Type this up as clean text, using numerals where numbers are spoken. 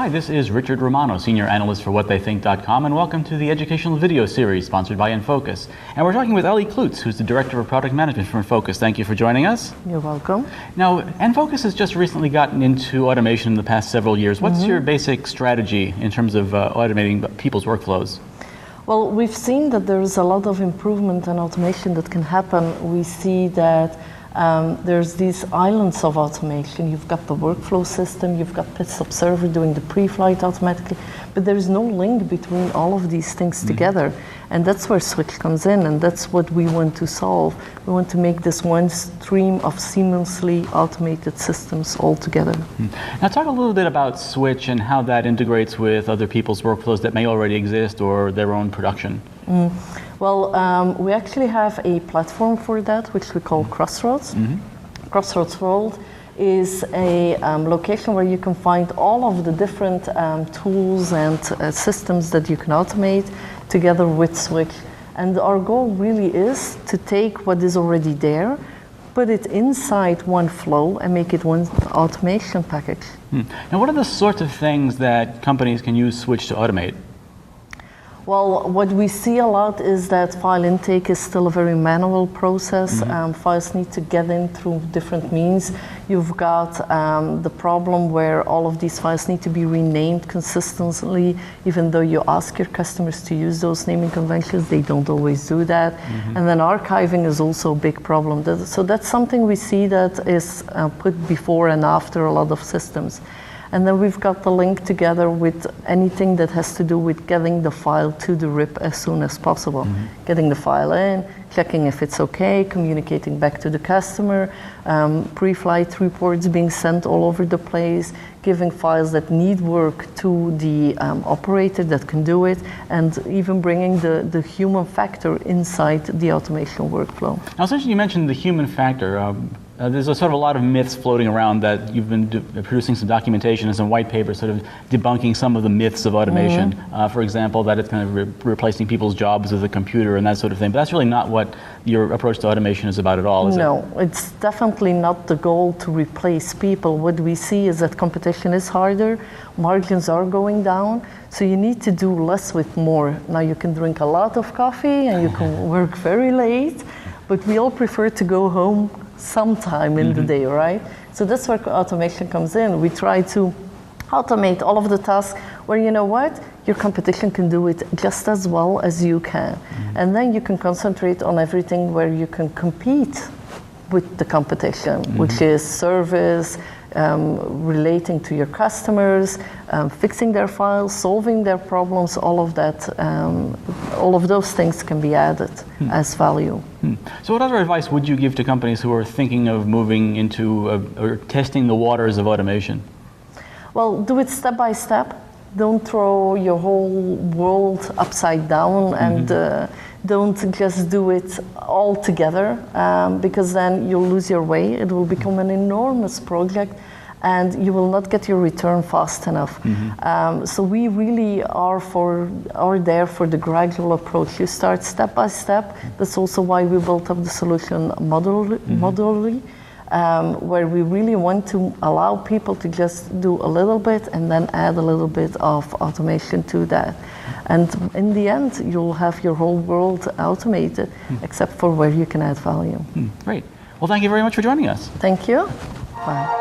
Hi, this is Richard Romano, Senior Analyst for WhatTheyThink.com, and welcome to the educational video series sponsored by Enfocus. And we're talking with Eli Cloots, who's the Director of Product Management for Enfocus. Thank you for joining us. You're welcome. Now, Enfocus has just recently gotten into automation in the past several years. What's your basic strategy in terms of automating people's workflows? Well, we've seen that there's a lot of improvement and automation that can happen. We see that there's these islands of automation. You've got the workflow system, you've got Pits Observer doing the pre-flight automatically, but there's no link between all of these things together. And that's where Switch comes in, and that's what we want to solve. We want to make this one stream of seamlessly automated systems all together. Now talk a little bit about Switch and how that integrates with other people's workflows that may already exist or their own production. Well, we actually have a platform for that, which we call Crossroads. Crossroads World is a location where you can find all of the different tools and systems that you can automate together with Switch. And our goal really is to take what is already there, put it inside one flow and make it one automation package. Now what are the sorts of things that companies can use Switch to automate? Well, what we see a lot is that file intake is still a very manual process. Files need to get in through different means. You've got the problem where all of these files need to be renamed consistently, even though you ask your customers to use those naming conventions, they don't always do that. And then archiving is also a big problem. So that's something we see that is put before and after a lot of systems. And then we've got the link together with anything that has to do with getting the file to the RIP as soon as possible. Getting the file in, checking if it's okay, communicating back to the customer, pre-flight reports being sent all over the place, giving files that need work to the operator that can do it, and even bringing the human factor inside the automation workflow. Now, since you mentioned the human factor, there's a sort of a lot of myths floating around that you've been producing some documentation and some white papers sort of debunking some of the myths of automation. For example, that it's kind of replacing people's jobs with a computer and that sort of thing. But that's really not what your approach to automation is about at all, is it? No, it's definitely not the goal to replace people. What we see is that competition is harder, margins are going down, so you need to do less with more. Now you can drink a lot of coffee and you can work very late, but we all prefer to go home sometime in the day, right? So that's where automation comes in. We try to automate all of the tasks where, you know what, your competition can do it just as well as you can. And then you can concentrate on everything where you can compete with the competition, which is service, relating to your customers, fixing their files, solving their problems, all of that, all of those things can be added as value. So what other advice would you give to companies who are thinking of moving into or testing the waters of automation? Well, do it step by step. Don't throw your whole world upside down and don't just do it all together because then you'll lose your way. It will become an enormous project and you will not get your return fast enough. So we really are there for the gradual approach. You start step by step. That's also why we built up the solution modularly, where we really want to allow people to just do a little bit and then add a little bit of automation to that. And in the end, you'll have your whole world automated, except for where you can add value. Great. Well, thank you very much for joining us. Thank you. Bye.